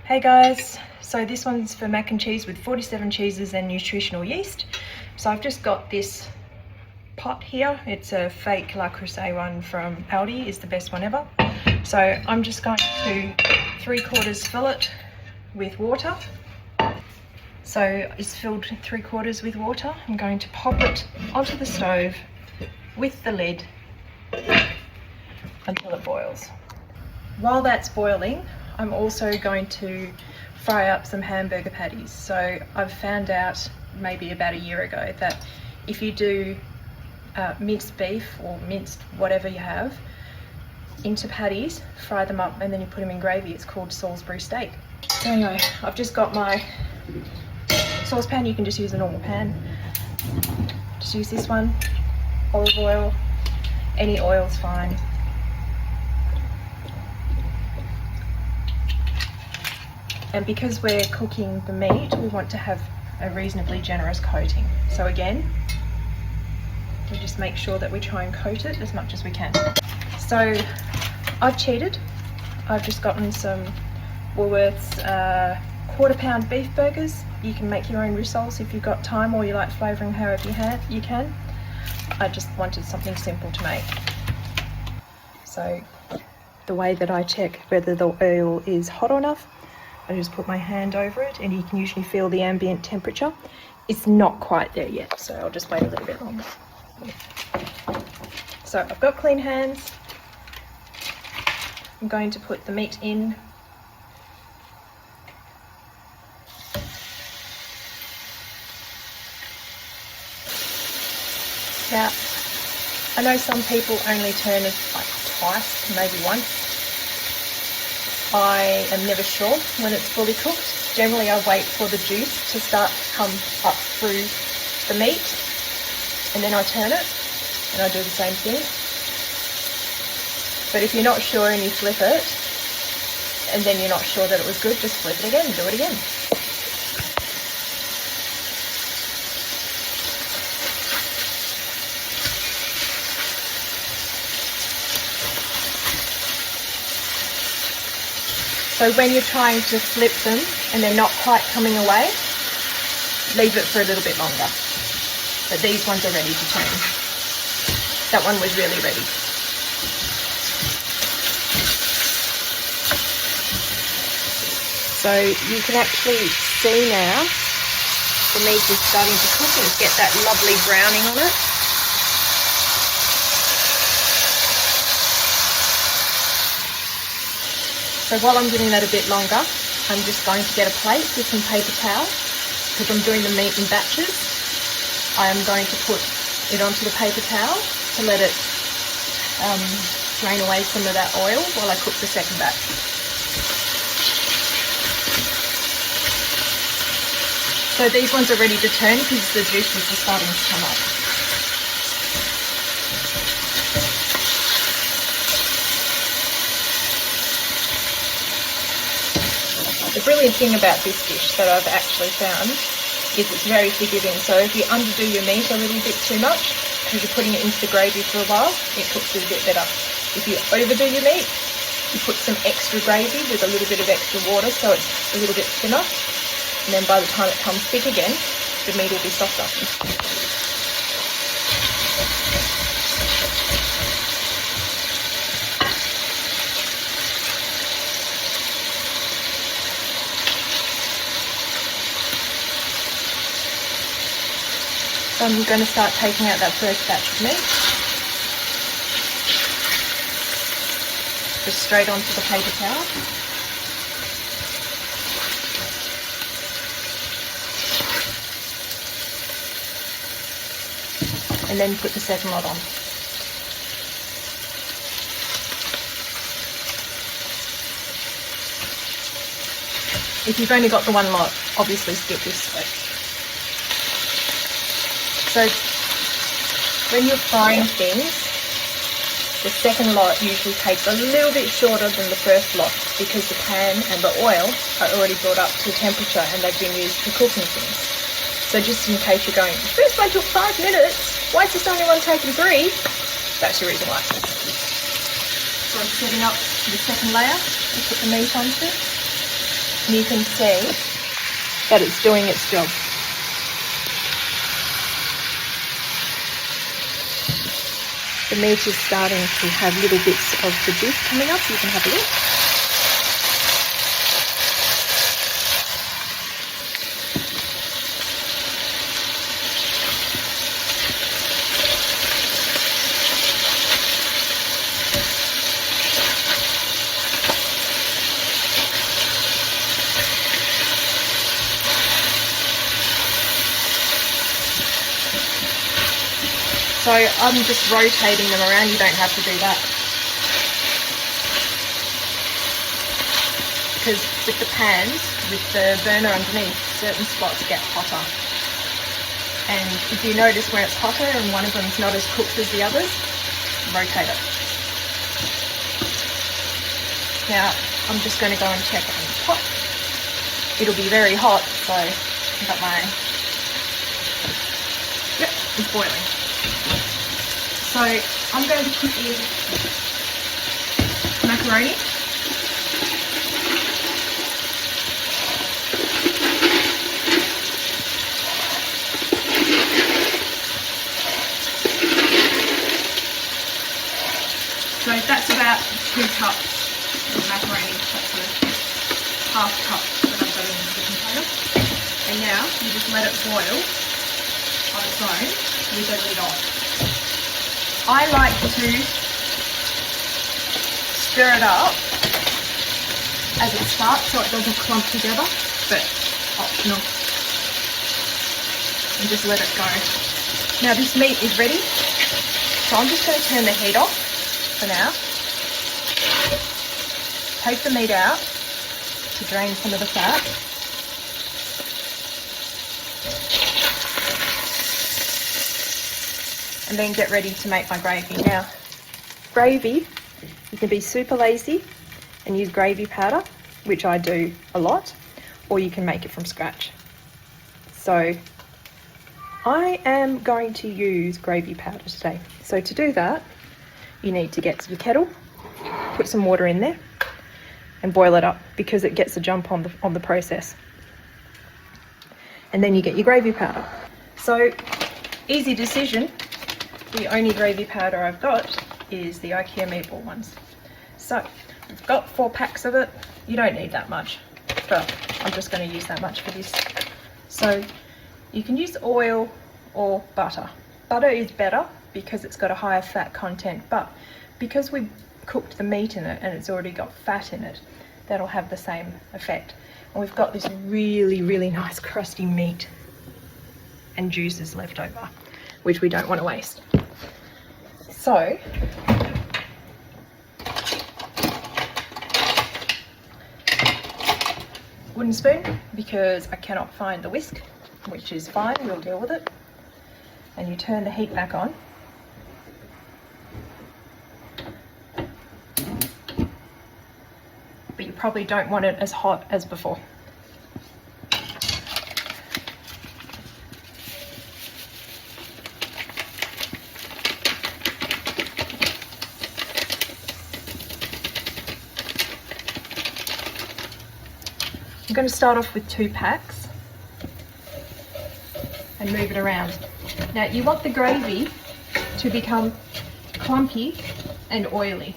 Hey guys, so this one's for mac and cheese with 47 cheeses and nutritional yeast. So I've just got this pot here. It's a fake Le Creuset one from Aldi, is the best one ever. So I'm just going to 3/4 fill it with water. So it's filled 3/4 with water. I'm going to pop it onto the stove with the lid until it boils. While that's boiling, I'm also going to fry up some hamburger patties. So I've found out maybe about a year ago that if you do minced beef or minced whatever you have into patties, fry them up, and then you put them in gravy, it's called Salisbury steak. So anyway, I've just got my saucepan. You can just use a normal pan. Just use this one. Olive oil, any oil's fine. And because we're cooking the meat, we want to have a reasonably generous coating. So again, we just make sure that we try and coat it as much as we can. So I've cheated. I've just gotten some Woolworths 1/4 pound beef burgers. You can make your own rissoles if you've got time, or you like flavouring however you can. I just wanted something simple to make. So the way that I check whether the oil is hot enough, I just put my hand over it, and you can usually feel the ambient temperature. It's not quite there yet, so I'll just wait a little bit longer. So I've got clean hands. I'm going to put the meat in. Now, I know some people only turn it like twice, maybe once. I am never sure when it's fully cooked. Generally I wait for the juice to start to come up through the meat, and then I turn it, and I do the same thing. But if you're not sure and you flip it, and then you're not sure that it was good, just flip it again and do it again. So when you're trying to flip them and they're not quite coming away, leave it for a little bit longer. But these ones are ready to turn. That one was really ready. So you can actually see now the meat is starting to cook and get that lovely browning on it. So while I'm giving that a bit longer, I'm just going to get a plate with some paper towel, because I'm doing the meat in batches. I am going to put it onto the paper towel to let it drain away some of that oil while I cook the second batch. So these ones are ready to turn because the juices are starting to come up. The brilliant thing about this dish that I've actually found is it's very forgiving. So if you underdo your meat a little bit too much, because you're putting it into the gravy for a while, it cooks it a bit better. If you overdo your meat, you put some extra gravy with a little bit of extra water so it's a little bit thinner. And then by the time it comes thick again, the meat will be softer. So I'm going to start taking out that first batch of meat. Just straight onto the paper towel. And then put the second lot on. If you've only got the one lot, obviously skip this step. So when you're frying things, the second lot usually takes a little bit shorter than the first lot because the pan and the oil are already brought up to temperature and they've been used for cooking things. So just in case you're going, the first one took 5 minutes, why is this only one taking 3? That's your reason why. So I'm setting up the second layer to put the meat onto. And you can see that it's doing its job. The meat is starting to have little bits of the juice coming up. You can have a look. So I'm just rotating them around, you don't have to do that. Because with the pans, with the burner underneath, certain spots get hotter. And if you notice where it's hotter and one of them's not as cooked as the others, rotate it. Now, I'm just going to go and check it on the top. It'll be very hot, so I've got my... Yep, it's boiling. So I'm going to put in macaroni. So that's about 2 cups of macaroni. That's a half cup that I've got in the container. And now you just let it boil on its own with the lid off. I like to stir it up as it starts so it doesn't clump together, but optional. And just let it go. Now this meat is ready, so I'm just going to turn the heat off for now. Take the meat out to drain some of the fat. And then get ready to make my gravy. Now, gravy, you can be super lazy and use gravy powder, which I do a lot, or you can make it from scratch. So I am going to use gravy powder today. So to do that, you need to get your kettle, put some water in there and boil it up because it gets a jump on the process. And then you get your gravy powder. So easy decision. The only gravy powder I've got is the IKEA meatball ones. So we've got 4 packs of it. You don't need that much, but I'm just going to use that much for this. So you can use oil or butter. Butter is better because it's got a higher fat content, but because we cooked the meat in it and it's already got fat in it, that'll have the same effect. And we've got this really, really nice crusty meat and juices left over, which we don't want to waste. So, wooden spoon, because I cannot find the whisk, which is fine, we'll deal with it. And you turn the heat back on. But you probably don't want it as hot as before. I'm going to start off with 2 packs and move it around. Now you want the gravy to become clumpy and oily.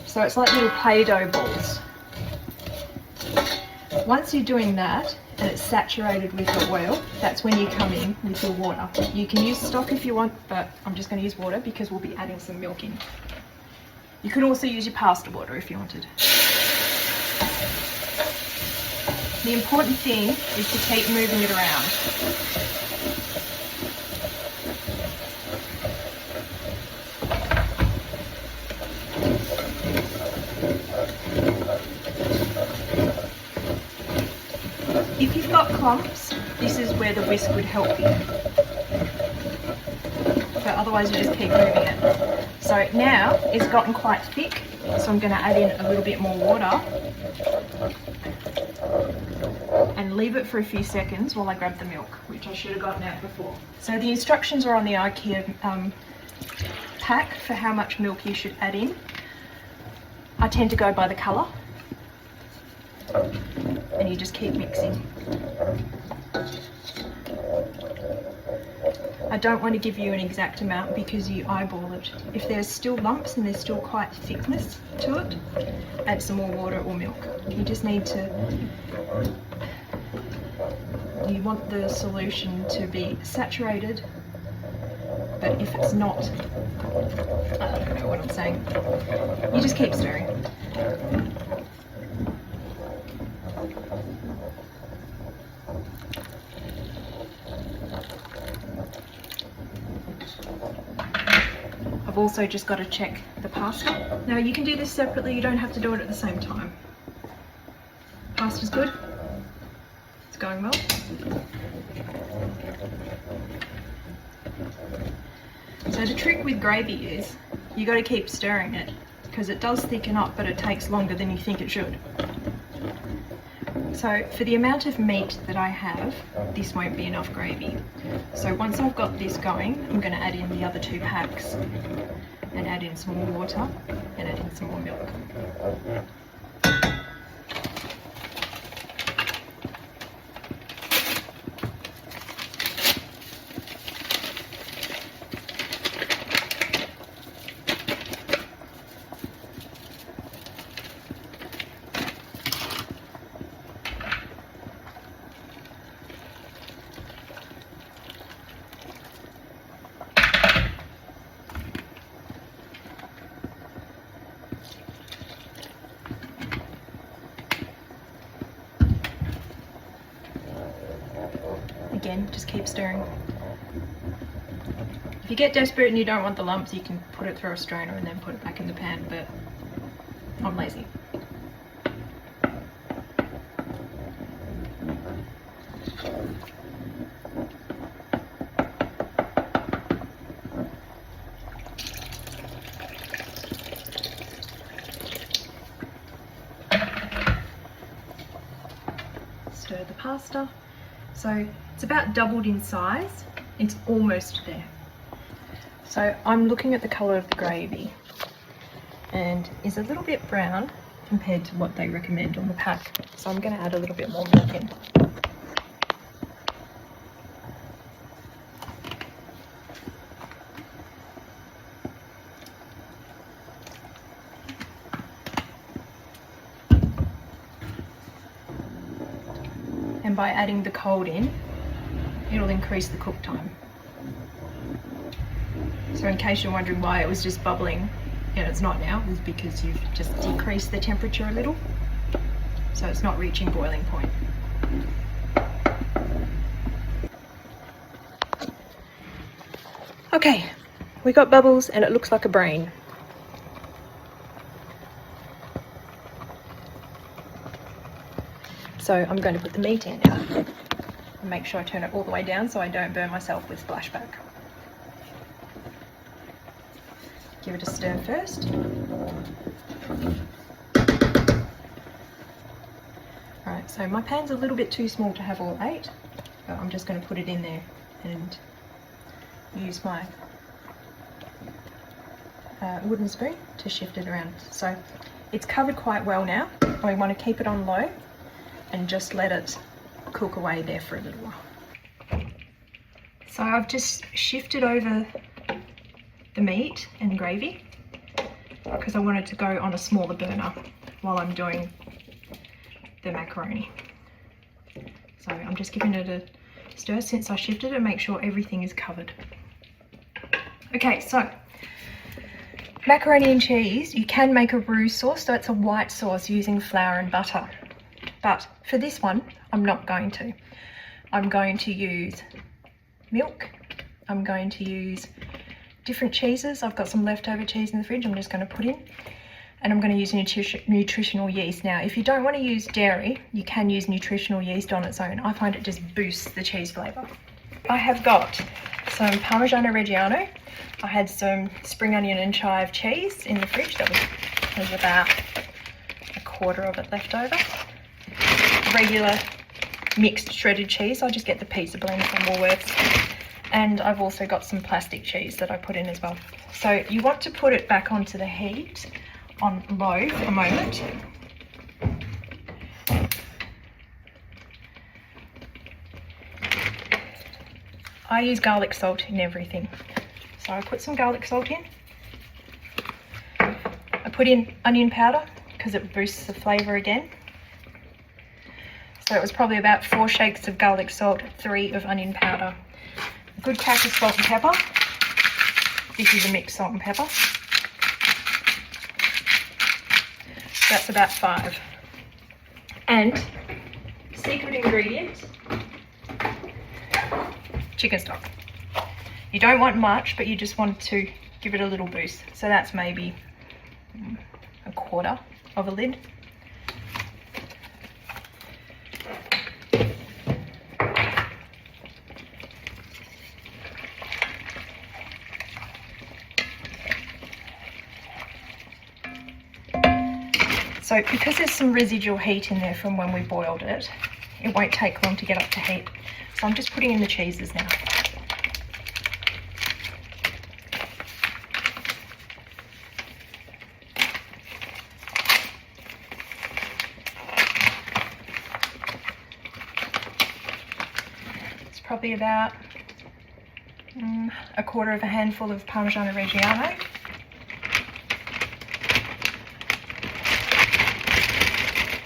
So it's like little Play-Doh balls. Once you're doing that and it's saturated with the oil, that's when you come in with your water. You can use stock if you want, but I'm just going to use water because we'll be adding some milk in. You could also use your pasta water if you wanted. The important thing is to keep moving it around. If you've got clumps, this is where the whisk would help you. But otherwise you just keep moving it. So now it's gotten quite thick, so I'm going to add in a little bit more water. And leave it for a few seconds while I grab the milk, which I should have gotten out before. So the instructions are on the IKEA pack for how much milk you should add in. I tend to go by the colour. and you just keep mixing. I don't want to give you an exact amount because you eyeball it. If there's still lumps and there's still quite thickness to it, add some more water or milk. You just need to, you want the solution to be saturated, but if it's not, I don't know what I'm saying, you just keep stirring. I've also just got to check the pasta. Now you can do this separately, you don't have to do it at the same time. Pasta's good. It's going well. So the trick with gravy is you got to keep stirring it because it does thicken up, but it takes longer than you think it should. So for the amount of meat that I have, this won't be enough gravy. So once I've got this going, I'm going to add in the other 2 packs and add in some more water and add in some more milk. Again, just keep stirring. If you get desperate and you don't want the lumps, you can put it through a strainer and then put it back in the pan, but I'm lazy. Stir the pasta. So it's about doubled in size. It's almost there. So I'm looking at the colour of the gravy and is a little bit brown compared to what they recommend on the pack. So I'm going to add a little bit more milk in. And by adding the cold in, it'll increase the cook time. So in case you're wondering why it was just bubbling and it's not now, it's because you've just decreased the temperature a little. So it's not reaching boiling point. Okay, we got bubbles and it looks like a brain. So I'm going to put the meat in now and make sure I turn it all the way down so I don't burn myself with splashback. Give it a stir first. Alright, so my pan's a little bit too small to have all 8, but I'm just going to put it in there and use my wooden spoon to shift it around. So it's covered quite well now. We want to keep it on low and just let it cook away there for a little while. So I've just shifted over the meat and gravy because I want it to go on a smaller burner while I'm doing the macaroni. So I'm just giving it a stir since I shifted it, make sure everything is covered. Okay, so macaroni and cheese, you can make a roux sauce, so it's a white sauce using flour and butter. But for this one, I'm not going to. I'm going to use milk. I'm going to use different cheeses. I've got some leftover cheese in the fridge I'm just going to put in. And I'm going to use nutritional yeast. Now, if you don't want to use dairy, you can use nutritional yeast on its own. I find it just boosts the cheese flavour. I have got some Parmigiano Reggiano. I had some spring onion and chive cheese in the fridge. There's about a quarter of it left over. Regular mixed shredded cheese. I just get the pizza blend from Woolworths. And I've also got some plastic cheese that I put in as well. So you want to put it back onto the heat on low for a moment. I use garlic salt in everything. So I put some garlic salt in. I put in onion powder because it boosts the flavour again. So it was probably about 4 shakes of garlic salt, 3 of onion powder. A good crack of salt and pepper. This is a mixed salt and pepper. So that's about 5. And secret ingredient, chicken stock. You don't want much, but you just want to give it a little boost. So that's maybe 1/4 of a lid. So because there's some residual heat in there from when we boiled it, it won't take long to get up to heat. So I'm just putting in the cheeses now. It's probably about 1/4 of a handful of Parmigiano Reggiano.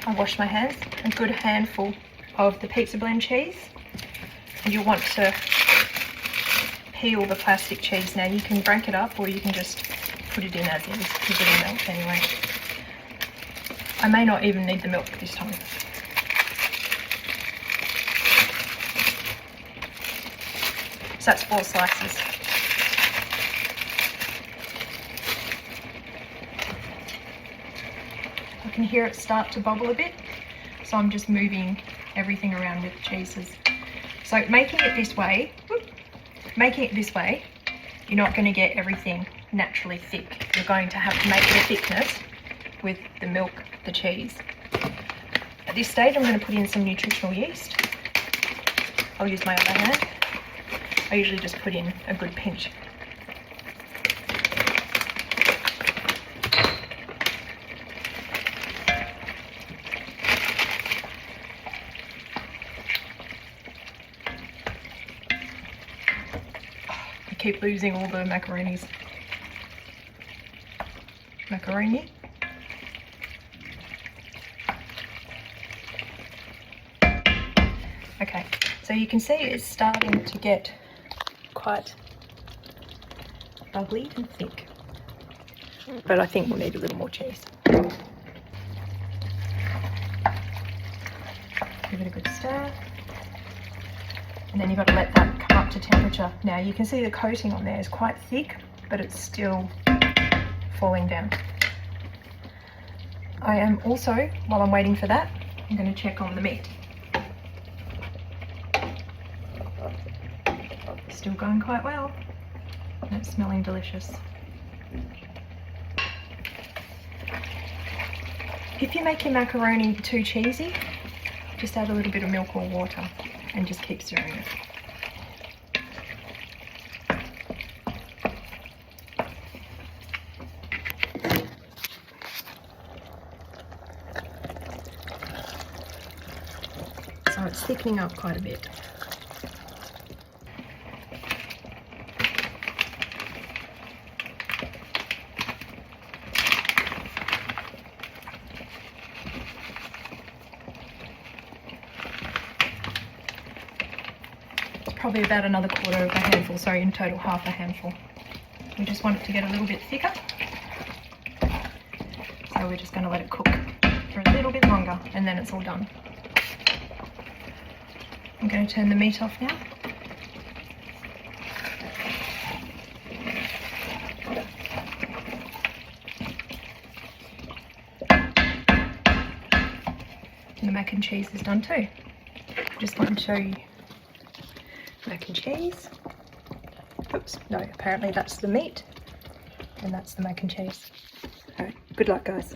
I wash my hands. A good handful of the pizza blend cheese. And you'll want to peel the plastic cheese. Now you can break it up or you can just put it in as is because it'll melt anyway. I may not even need the milk this time. So that's 4 slices. I can hear it start to bubble a bit, so I'm just moving everything around with the cheeses. So making it this way, you're not going to get everything naturally thick. You're going to have to make the thickness with the milk, the cheese. At this stage, I'm going to put in some nutritional yeast. I'll use my other hand. I usually just put in a good pinch. Keep losing all the macaroni. Okay, so you can see it's starting to get quite bubbly and thick, but I think we'll need a little more cheese. Give it a good stir. And then you've got to let that come up to temperature. Now you can see the coating on there is quite thick, but it's still falling down. I am also, while I'm waiting for that, I'm going to check on the meat. Still going quite well. And it's smelling delicious. If you make your macaroni too cheesy, just add a little bit of milk or water and just keep stirring it. So it's thickening up quite a bit. Probably about another 1/4 of a handful, sorry, in total 1/2 a handful. We just want it to get a little bit thicker. So we're just going to let it cook for a little bit longer and then it's all done. I'm going to turn the meat off now. And the mac and cheese is done too. Just want to show you mac and cheese. Oops, no, apparently that's the meat and that's the mac and cheese. Alright, good luck guys.